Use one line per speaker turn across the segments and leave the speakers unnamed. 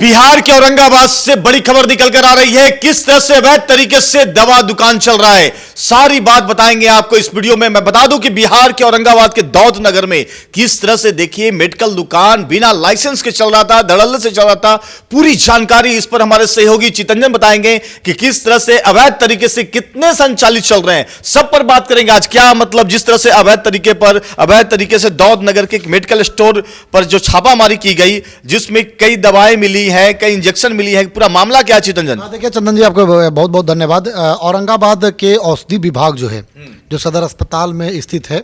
बिहार के औरंगाबाद से बड़ी खबर निकल कर आ रही है। किस तरह से अवैध तरीके से दवा दुकान चल रहा है, सारी बात बताएंगे आपको इस वीडियो में। मैं बता दूं कि बिहार के औरंगाबाद के दौद नगर में किस तरह से देखिए मेडिकल दुकान बिना लाइसेंस के चल रहा था, धड़ल्ले से चल रहा था। पूरी जानकारी इस पर हमारे सहयोगी चितरंजन बताएंगे कि किस तरह से अवैध तरीके से कितने संचालित चल रहे हैं, सब पर बात करेंगे आज। क्या मतलब जिस तरह से अवैध तरीके से दौद नगर के एक मेडिकल स्टोर पर जो छापामारी की गई, जिसमें कई दवाएं मिली है, कई इंजेक्शन मिली है, पूरा मामला क्या है चितरंजन?
देखिए चंदन जी, आपको बहुत बहुत धन्यवाद। औरंगाबाद के औषधि विभाग जो है, जो सदर अस्पताल में स्थित है,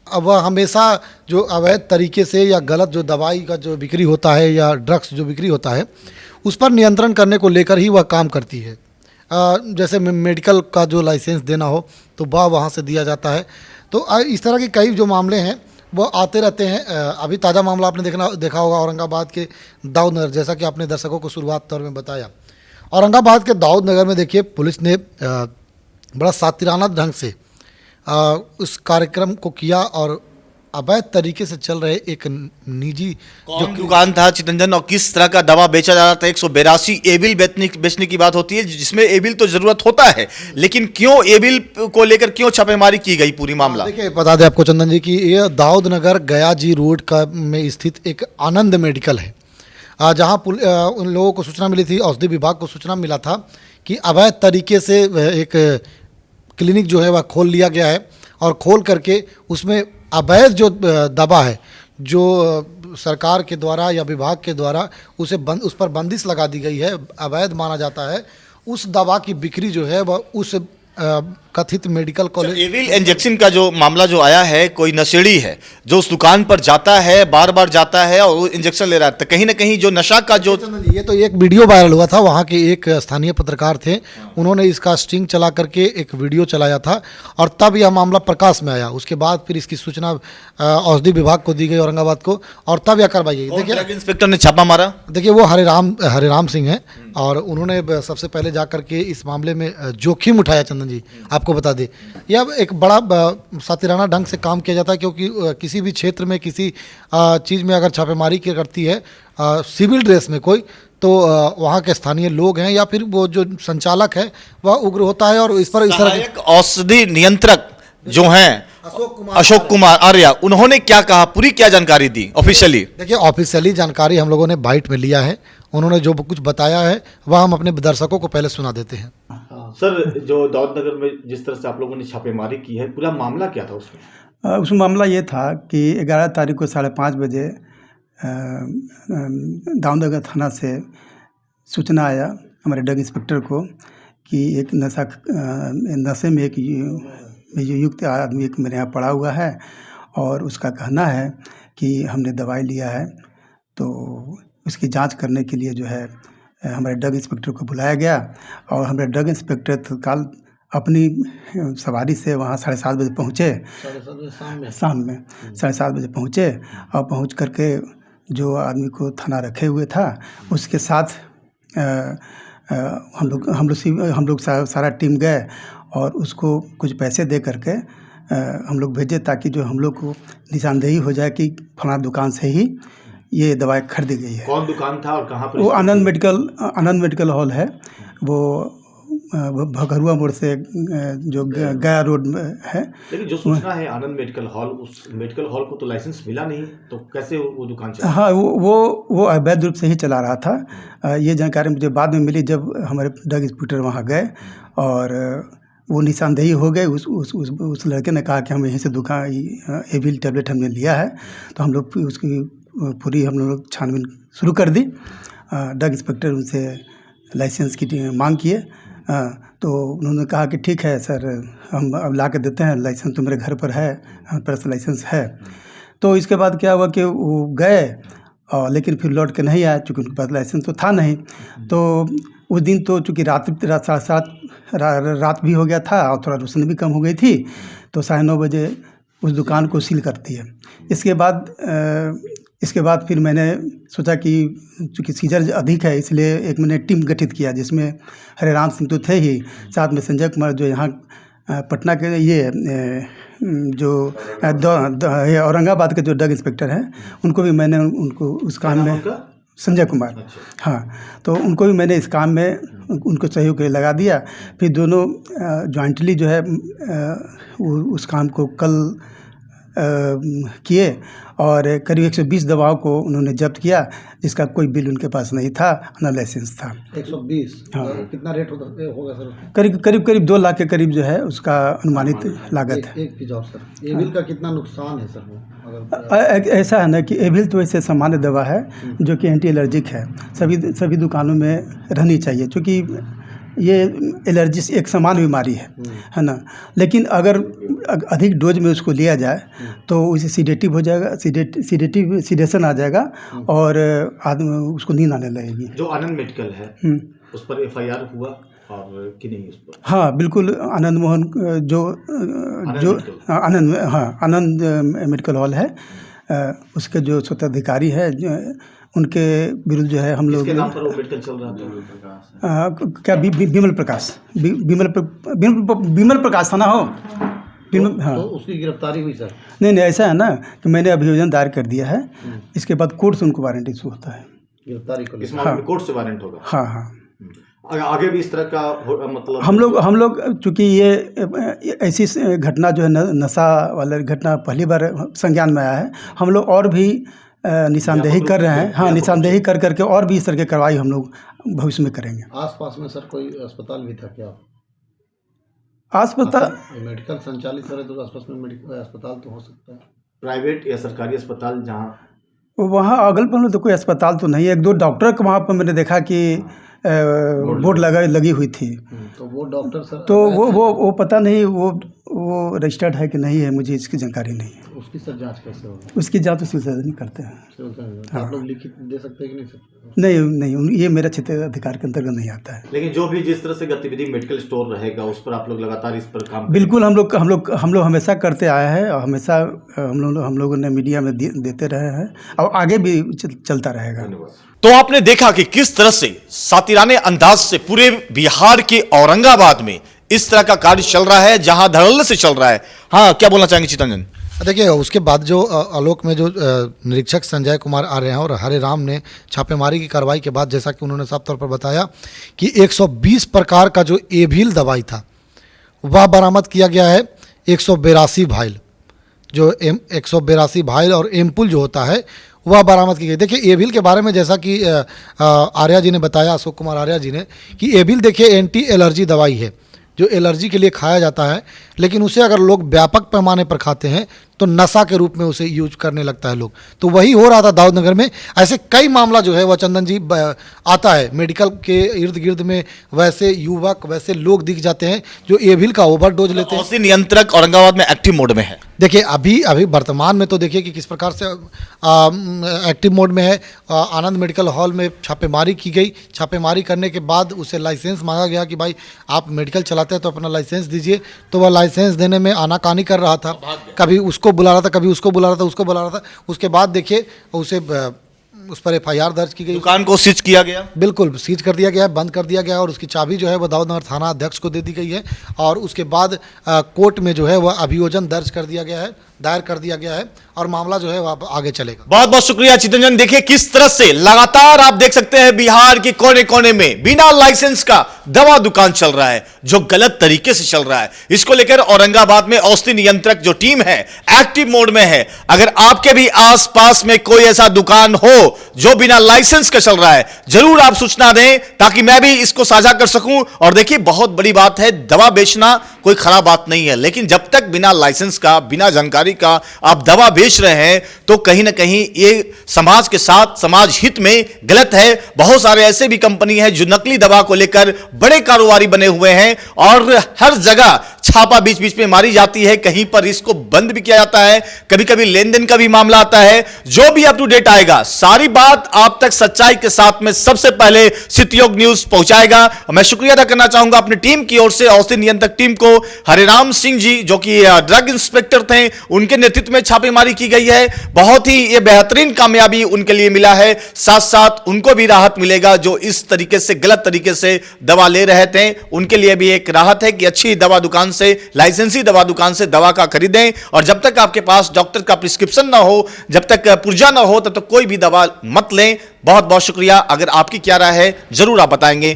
वह हमेशा जो अवैध तरीके से या गलत जो दवाई का जो बिक्री होता है या ड्रग्स जो बिक्री होता है, उस पर नियंत्रण करने को लेकर ही वह काम करती है। जैसे मेडिकल का जो लाइसेंस देना हो तो वह वहाँ से दिया जाता है। तो इस तरह के कई जो मामले हैं वो आते रहते हैं। अभी ताज़ा मामला आपने देखा होगा औरंगाबाद के दाऊद नगर, जैसा कि आपने दर्शकों को शुरुआत तौर में बताया। औरंगाबाद के दाऊद नगर में देखिए पुलिस ने बड़ा सातिराना ढंग से उस कार्यक्रम को किया और अवैध तरीके से चल रहे एक निजी
जो दुकान था चितरंजन, और किस तरह का दवा बेचा जा रहा था। 182 एविल बेचने की बात होती है, जिसमें एविल तो जरूरत होता है, लेकिन क्यों एविल को लेकर क्यों छापेमारी की गई, पूरी मामला
देखिए बता दें आपको चंदन जी कि ये दाऊद नगर गया जी रोड का में स्थित एक आनंद मेडिकल है, जहाँ उन लोगों को सूचना मिली थी, औषधि विभाग को सूचना मिला था कि अवैध तरीके से एक क्लिनिक जो है वह खोल लिया गया है, और खोल करके उसमें अवैध जो दवा है, जो सरकार के द्वारा या विभाग के द्वारा उस पर बंदिश लगा दी गई है, अवैध माना जाता है, उस दवा की बिक्री जो है वह उस कथित मेडिकल कॉलेज।
एविल इंजेक्शन का जो मामला जो आया है, कोई नशेड़ी है जो उस दुकान पर जाता है, बार बार जाता है और वो इंजेक्शन ले रहा है, तो कहीं ना कहीं जो नशा का जो
ये तो एक वीडियो वायरल हुआ था, वहाँ के एक स्थानीय पत्रकार थे, उन्होंने इसका स्टिंग चला करके एक वीडियो चलाया था और तब यह मामला प्रकाश में आया। उसके बाद फिर इसकी सूचना औषधि विभाग को दी गई औरंगाबाद को, और तब यह कार्रवाई गई।
देखिए इंस्पेक्टर ने छापा मारा,
देखिए वो हरिराम सिंह हैं, और उन्होंने सबसे पहले जा करके इस मामले में जोखिम उठाया। चंदन जी आपको बता दें, यह एक बड़ा सातिराना ढंग से काम किया जाता है, क्योंकि किसी भी क्षेत्र में किसी चीज़ में अगर छापेमारी की करती है सिविल ड्रेस में कोई, तो वहाँ के स्थानीय लोग हैं या फिर वो जो संचालक है वह उग्र होता है। और इस पर इस तरह
औषधि नियंत्रक जो हैं अशोक कुमार आर्या, उन्होंने क्या कहा, पूरी क्या जानकारी दी ऑफिशियली?
देखिए ऑफिशियली जानकारी हम लोगों ने बाइट में लिया है, उन्होंने जो कुछ बताया है वह हम अपने दर्शकों को पहले सुना देते हैं।
सर, जो दाऊद नगर में जिस तरह से आप लोगों ने छापेमारी की है, पूरा मामला क्या था उसमें?
उसमें मामला ये था कि 11 तारीख को 5:30 बजे दाऊद नगर थाना से सूचना आया हमारे ड्रग इंस्पेक्टर को कि एक नशे में एक युक्त आदमी एक मेरे यहाँ पड़ा हुआ है, और उसका कहना है कि हमने दवाई लिया है। तो उसकी जांच करने के लिए जो है हमारे ड्रग इंस्पेक्टर को बुलाया गया, और हमारे ड्रग इंस्पेक्टर तत्काल अपनी सवारी से वहाँ 7:30 बजे पहुँचे, शाम में 7:30 बजे पहुँचे, और पहुँच करके जो आदमी को थाना रखे हुए था उसके साथ हम लोग सारा टीम गए और उसको कुछ पैसे दे करके हम लोग भेजे, ताकि जो हम लोग को निशानदेही हो जाए कि फलाना दुकान से ही ये दवाई खरीदी गई है।
कौन दुकान था और कहाँ पर?
वो आनंद मेडिकल हॉल है, वो भगरुआ मोड़ से जो गया रोड में है। लेकिन
जो सूचना है आनंद मेडिकल हॉल, उस मेडिकल हॉल को तो लाइसेंस मिला नहीं, तो कैसे वो दुकान चला?
हाँ, वो अवैध रूप से ही चला रहा था। ये जानकारी मुझे बाद में मिली जब हमारे ड्रग इंस्पेक्टर वहाँ गए, और वो निशानदेही हो गई। उस लड़के ने कहा कि हम यहीं से दुकान एविल टैबलेट हमने लिया है, तो हम लोग उसकी पूरी हम लोग छानबीन शुरू कर दी। ड्रग इंस्पेक्टर उनसे लाइसेंस की मांग किए, तो उन्होंने कहा कि ठीक है सर, हम अब ला के देते हैं, लाइसेंस तो मेरे घर पर है, हमारे पास लाइसेंस है। तो इसके बाद क्या हुआ कि वो गए, लेकिन फिर लौट के नहीं आए, चूँकि उनके पास लाइसेंस तो था नहीं। तो उस दिन तो चूँकि रात 7:30 रात भी हो गया था और थोड़ा रोशनी भी कम हो गई थी, तो 9:30 बजे उस दुकान को सील करती है। इसके बाद फिर मैंने सोचा कि चूँकि सीजर अधिक है, इसलिए एक मैंने टीम गठित किया, जिसमें हरिराम सिंह तो थे ही, साथ में संजय कुमार जो यहाँ पटना के ये जो ये औरंगाबाद के जो ड्रग इंस्पेक्टर हैं उनको भी मैंने उनको उस काम में, संजय कुमार, हाँ, तो उनको भी मैंने इस काम में उनको सहयोग के लिए लगा दिया। फिर दोनों जॉइंटली जो है उस काम को कल किए और करीब 120 दवाओं को उन्होंने जब्त किया, जिसका कोई बिल उनके पास नहीं था, न लाइसेंस था।
120,
हाँ।
कितना रेट होगा सर?
करीब 2 लाख के करीब जो है उसका अनुमानित लागत है।
एक चीज़ और सर, एविल का कितना नुकसान है सर? वो
ऐसा है ना कि एविल तो वैसे सामान्य दवा है जो कि एंटी एलर्जिक है, सभी दुकानों में रहनी चाहिए, क्योंकि ये एलर्जी एक समान बीमारी है ना। लेकिन अगर अधिक डोज में उसको लिया जाए तो उसे सीडेटिव हो जाएगा, सीडेशन आ जाएगा और आदमी उसको नींद आने लगेगी।
जो आनंद मेडिकल है उस पर FIR हुआ और कि नहीं उस पर? हाँ,
बिल्कुल। आनंद मोहन जो आनंद मेडिकल हॉल है, उसके जो स्वतंत्राधिकारी है उनके विरुद्ध जो है हम लोग,
किसके नाम पर वो मेडिकल चल रहा था?
क्या विमल प्रकाश था ना हो? हाँ,
तो उसकी गिरफ्तारी हुई सर?
नहीं, ऐसा है ना कि मैंने अभियोजन दायर कर दिया है, इसके बाद कोर्ट से उनको वारंट इशू होता है।
गिरफ्तारी को
इस मामले में कोर्ट से वारंट होगा?
हाँ।
आगे भी इस तरह का मतलब
हम लोग चूँकि ये ऐसी घटना जो है नशा वाला घटना पहली बार संज्ञान में आया है, हम लोग और भी निशानदेही कर रहे हैं। हाँ, निशानदेही कर करके और भी इस तरह की कार्रवाई हम लोग भविष्य में करेंगे।
आसपास में सर कोई अस्पताल भी था क्या?
अस्पताल
मेडिकल संचालित है तो आसपास में मेडिकल अस्पताल तो हो सकता है,
प्राइवेट या सरकारी अस्पताल जहाँ
वहाँ अगल बगल तो कोई अस्पताल तो नहीं है। 1-2 डॉक्टर को वहाँ पर मैंने देखा कि बोर्ड लगी हुई थी।
तो वो डॉक्टर सर,
तो वो पता नहीं वो रजिस्टर्ड है कि नहीं है, मुझे इसकी जानकारी नहीं है।
उसकी सर जांच कैसे होगी?
उसकी जांच तो सिलसिला नहीं करते हैं।
आप लोग लिखित दे सकते हैं कि नहीं सकते?
नहीं, ये मेरा क्षेत्र अधिकार के अंतर्गत नहीं आता है।
लेकिन जो भी जिस तरह से गतिविधि मेडिकल स्टोर रहेगा उस पर आप लोग लगातार इस पर काम?
बिल्कुल, हम लोग हमेशा करते आए हैं और हमेशा हम लोगों ने मीडिया में देते रहे हैं और आगे भी चलता रहेगा।
तो आपने देखा कि किस तरह से सातिराने अंदाज से पूरे बिहार के औरंगाबाद में इस तरह का कार्य चल रहा है, जहां धड़ल्ले से चल रहा है। हाँ, क्या बोलना चाहेंगे चितरंजन?
देखिए, उसके बाद जो आलोक में जो निरीक्षक संजय कुमार आ रहे हैं और हरे राम ने छापेमारी की कार्रवाई के बाद, जैसा कि उन्होंने साफ तौर पर बताया कि 120 प्रकार का जो एविल दवाई था वह बरामद किया गया है। 182 भाइल, जो 182 भाइल और एम्पुल जो होता है वह बरामद की गई। देखिए, एविल के बारे में जैसा कि आर्या जी ने बताया, अशोक कुमार आर्या जी ने, कि एविल देखिए एंटी एलर्जी दवाई है जो एलर्जी के लिए खाया जाता है, लेकिन उसे अगर लोग व्यापक पैमाने पर खाते हैं तो नशा के रूप में उसे यूज करने लगता है लोग। तो वही हो रहा था दाऊद नगर में। ऐसे कई मामला जो है वह चंदन जी आता है मेडिकल के इर्द गिर्द में, वैसे युवक वैसे लोग दिख जाते हैं जो एविल का ओवरडोज लेते हैं।
औषधि नियंत्रक औरंगाबाद में एक्टिव मोड में है।
देखिए, अभी वर्तमान में तो देखिए कि किस प्रकार से एक्टिव मोड में है। आनंद मेडिकल हॉल में छापेमारी की गई। छापेमारी करने के बाद उसे लाइसेंस मांगा गया कि भाई आप मेडिकल चलाते हैं तो अपना लाइसेंस दीजिए। तो वह लाइसेंस देने में आनाकानी कर रहा था, कभी उसको बुला रहा था, कभी उसको बुला रहा था। उसके बाद देखिए उसे उस पर FIR दर्ज की गई।
दुकान को सीज किया गया,
बिल्कुल सीज कर दिया गया है, बंद कर दिया गया है और उसकी चाबी जो है वह दाऊद नगर थाना अध्यक्ष को दे दी गई है। और उसके बाद कोर्ट में जो है वह अभियोजन दर्ज कर दिया गया है, दायर कर दिया गया है और मामला जो है वह आगे चलेगा।
बहुत बहुत शुक्रिया चितरंजन। देखिए किस तरह से लगातार आप देख सकते हैं बिहार के कोने कोने में बिना लाइसेंस का दवा दुकान चल रहा है, जो गलत तरीके से चल रहा है। इसको लेकर औरंगाबाद में औषधि नियंत्रक जो टीम है एक्टिव मोड में है। अगर आपके भी आसपास में कोई ऐसा दुकान हो जो बिना लाइसेंस का चल रहा है, जरूर आप सूचना दें ताकि मैं भी इसको साझा कर सकूं। और देखिए, बहुत बड़ी बात है, दवा बेचना कोई खराब बात नहीं है, लेकिन जब तक बिना लाइसेंस का, बिना जानकारी का आप दवा बेच रहे हैं तो कहीं ना कहीं ये समाज के साथ, समाज हित में गलत है। बहुत सारे ऐसे भी कंपनी है जो नकली दवा को लेकर बड़े कारोबारी बने हुए हैं और हर जगह छापा बीच बीच में मारी जाती है, कहीं पर इसको बंद भी किया जाता है, कभी कभी लेन देन का भी मामला आता है। जो भी अप टू डेट आएगा, सारी बात आप तक सच्चाई के साथ में सबसे पहले सितयोग न्यूज पहुंचाएगा। मैं शुक्रिया अदा करना चाहूंगा अपनी टीम की ओर से, औषधि नियंत्रक टीम को, हरिराम सिंह जी जो कि ड्रग इंस्पेक्टर थे, उनके नेतृत्व में छापेमारी की गई है। बहुत ही ये बेहतरीन कामयाबी उनके लिए मिला है। साथ साथ उनको भी राहत मिलेगा जो इस तरीके से गलत तरीके से दवा ले रहे थे, उनके लिए भी एक राहत है कि अच्छी दवा दुकान से, लाइसेंसी दवा दुकान से दवा का खरीदें। और जब तक आपके पास डॉक्टर का प्रिस्क्रिप्शन ना हो, जब तक पुर्जा ना हो, तब तक कोई भी दवा मत लें। बहुत बहुत शुक्रिया। अगर आपकी क्या राय है जरूर आप बताएंगे।